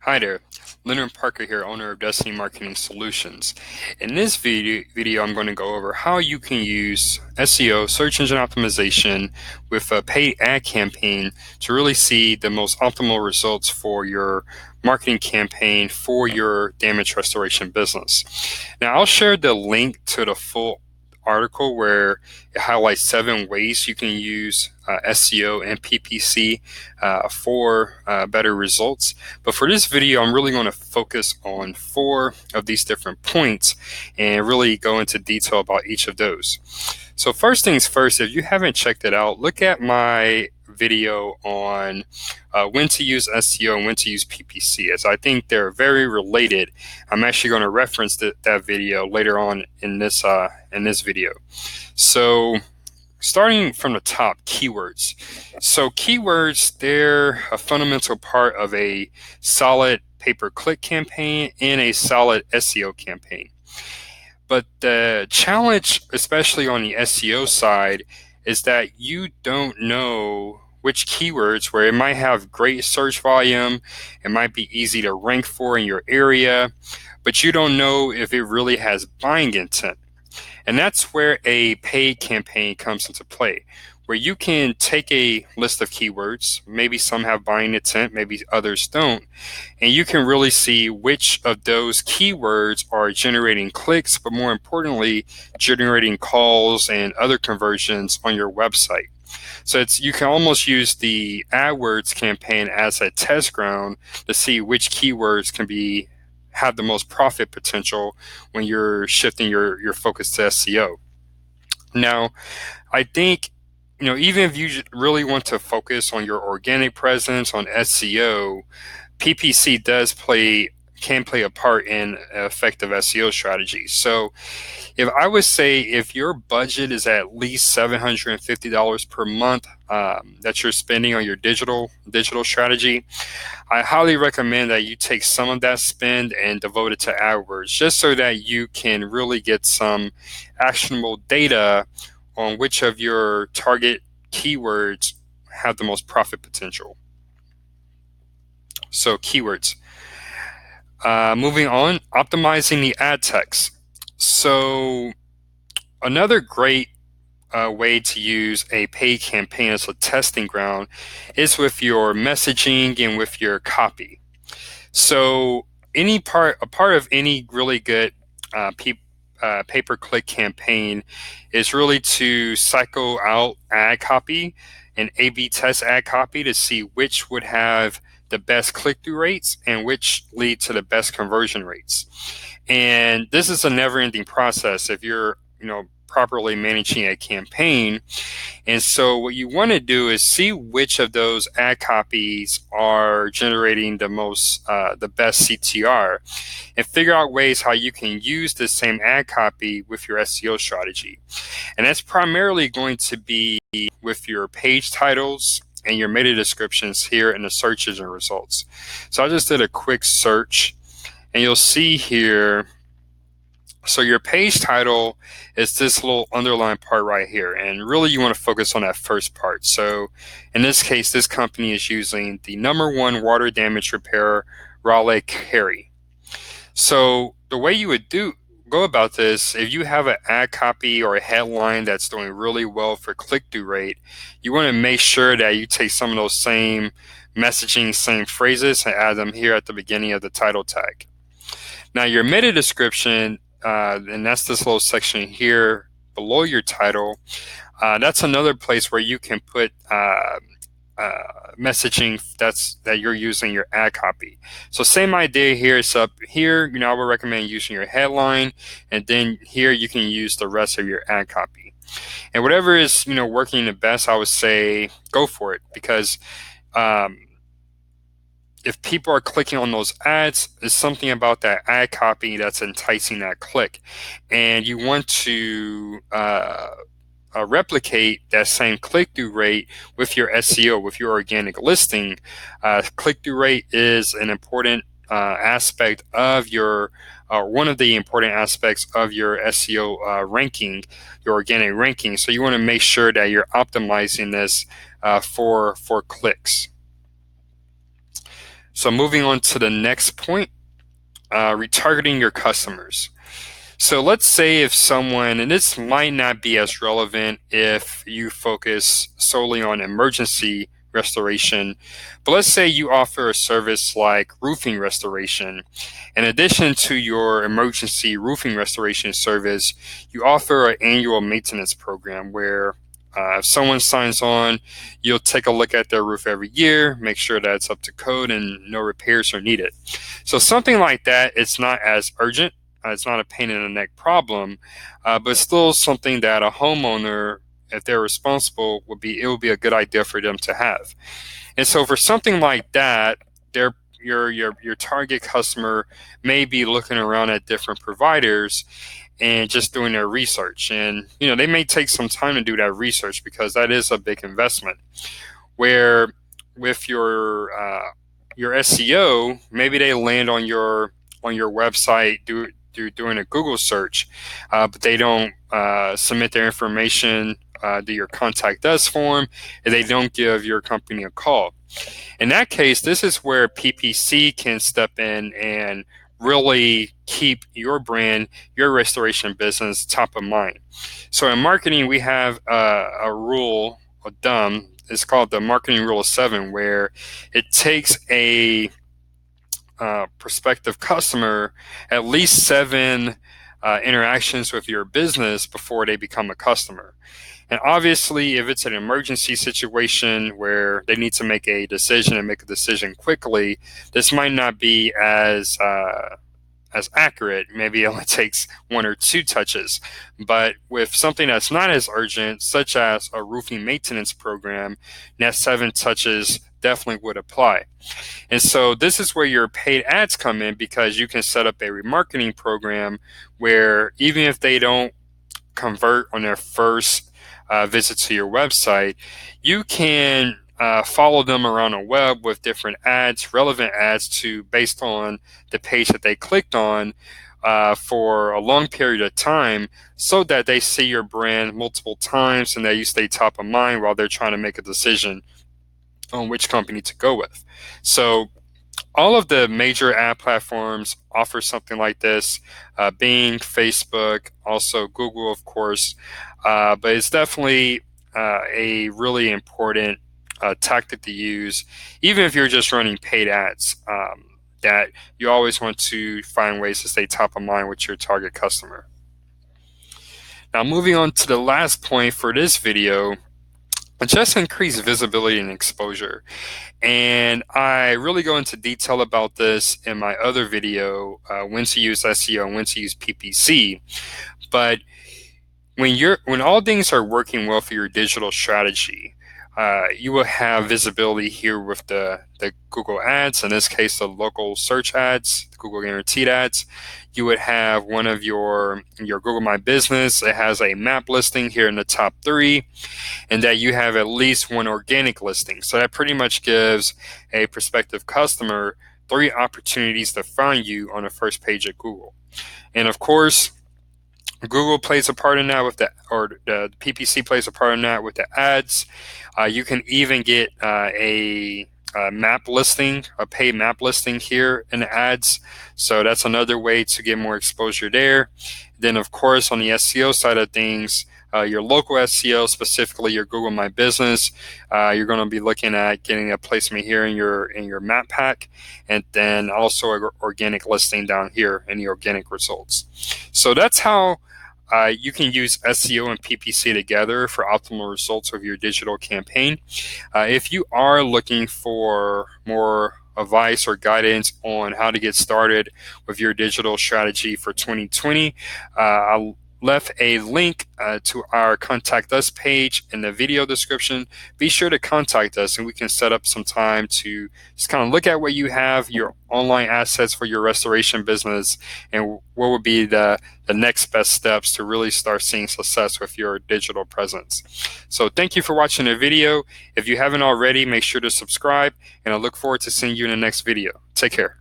Hi there, Leonard Parker here, owner of Destiny Marketing Solutions. In this video, I'm going to go over how you can use SEO, search engine optimization, with a paid ad campaign to really see the most optimal results for your marketing campaign for your damage restoration business. Now, I'll share the link to the full article where it highlights 7 ways you can use SEO and PPC for better results. But for this video, I'm really going to focus on 4 of these different points and really go into detail about each of those. So first things first, if you haven't checked it out, look at my video on when to use SEO and when to use PPC, as I think they're very related. I'm actually going to reference that video later on in this video. So starting from the top, keywords. So keywords, they're a fundamental part of a solid pay-per-click campaign and a solid SEO campaign. But the challenge, especially on the SEO side, is that you don't know which keywords, where it might have great search volume, it might be easy to rank for in your area, but you don't know if it really has buying intent. And that's where a paid campaign comes into play, where you can take a list of keywords, maybe some have buying intent, maybe others don't, and you can really see which of those keywords are generating clicks, but more importantly, generating calls and other conversions on your website. So you can almost use the AdWords campaign as a test ground to see which keywords can have the most profit potential when you're shifting your focus to SEO. Now, I think, even if you really want to focus on your organic presence on SEO, PPC can play a part in effective SEO strategies. So if I would say if your budget is at least $750 per month that you're spending on your digital strategy, I highly recommend that you take some of that spend and devote it to AdWords, just so that you can really get some actionable data on which of your target keywords have the most profit potential. So keywords. Moving on, optimizing the ad text. So another great way to use a paid campaign as a testing ground is with your messaging and with your copy. So a part of any really good pay-per-click campaign is really to cycle out ad copy and A/B test ad copy to see which would have the best click-through rates and which lead to the best conversion rates. And this is a never-ending process if you're properly managing a campaign. And so what you want to do is see which of those ad copies are generating the best CTR, and figure out ways how you can use the same ad copy with your SEO strategy. And that's primarily going to be with your page titles and your meta descriptions here in the search engine results. So I just did a quick search, and you'll see here, so your page title is this little underlined part right here, and really you want to focus on that first part. So in this case, this company is using the #1 water damage repair Raleigh Carry. So the way you would go about this, if you have an ad copy or a headline that's doing really well for click-through rate, you want to make sure that you take some of those same messaging, same phrases, and add them here at the beginning of the title tag. Now your meta description, and that's this little section here below your title, that's another place where you can put messaging that you're using your ad copy. So same idea here. It's up here, I would recommend using your headline, and then here you can use the rest of your ad copy. And whatever is working the best, I would say go for it, because if people are clicking on those ads, there's something about that ad copy that's enticing that click. And you want to replicate that same click-through rate with your SEO, with your organic listing. Click-through rate is an important aspect of one of the important aspects of your SEO ranking, your organic ranking. So you want to make sure that you're optimizing this for clicks. So moving on to the next point, retargeting your customers. So let's say if someone, and this might not be as relevant if you focus solely on emergency restoration, but let's say you offer a service like roofing restoration. In addition to your emergency roofing restoration service, you offer an annual maintenance program where if someone signs on, you'll take a look at their roof every year, make sure that it's up to code and no repairs are needed. So something like that, it's not as urgent. It's not a pain in the neck problem, but still something that a homeowner, if they're responsible, it would be a good idea for them to have. And so for something like that, your target customer may be looking around at different providers and just doing their research. And they may take some time to do that research because that is a big investment. Where with your SEO, maybe they land on your website doing a Google search, but they don't submit their information, do your contact us form, and they don't give your company a call. In that case, this is where PPC can step in and really keep your brand, your restoration business top of mind. So in marketing, we have a rule of thumb. It's called the marketing rule of 7, where it takes a prospective customer at least 7 interactions with your business before they become a customer. And obviously, if it's an emergency situation where they need to make a decision and make a decision quickly, this might not be as accurate. Maybe it only takes 1 or 2 touches. But with something that's not as urgent, such as a roofing maintenance program, that 7 touches definitely would apply. And so this is where your paid ads come in, because you can set up a remarketing program where even if they don't convert on their first visit to your website, you can follow them around the web with different ads, relevant ads based on the page that they clicked on for a long period of time, so that they see your brand multiple times and that you stay top of mind while they're trying to make a decision on which company to go with. So all of the major ad platforms offer something like this. Bing, Facebook, also Google, of course. But it's definitely a really important tactic to use, even if you're just running paid ads, that you always want to find ways to stay top of mind with your target customer. Now, moving on to the last point for this video, just increase visibility and exposure. And I really go into detail about this in my other video, when to use SEO and when to use PPC. But when all things are working well for your digital strategy, you will have visibility here with the Google ads, in this case the local search ads, the Google guaranteed ads. You would have one of your Google My Business. It has a map listing here in the top 3, and that you have at least 1 organic listing. So that pretty much gives a prospective customer 3 opportunities to find you on the first page of Google. And of course, Google plays a part in that the PPC plays a part in that with the ads. You can even get a map listing, a paid map listing here in the ads. So that's another way to get more exposure there. Then, of course, on the SEO side of things, your local SEO, specifically your Google My Business, you're going to be looking at getting a placement here in your map pack, and then also an organic listing down here in the organic results. So that's how you can use SEO and PPC together for optimal results of your digital campaign. If you are looking for more advice or guidance on how to get started with your digital strategy for 2020, I'll left a link to our contact us page in the video description. Be sure to contact us and we can set up some time to just kind of look at what you have, your online assets for your restoration business, and what would be the next best steps to really start seeing success with your digital presence. So thank you for watching the video. If you haven't already, make sure to subscribe, and I look forward to seeing you in the next video. Take care.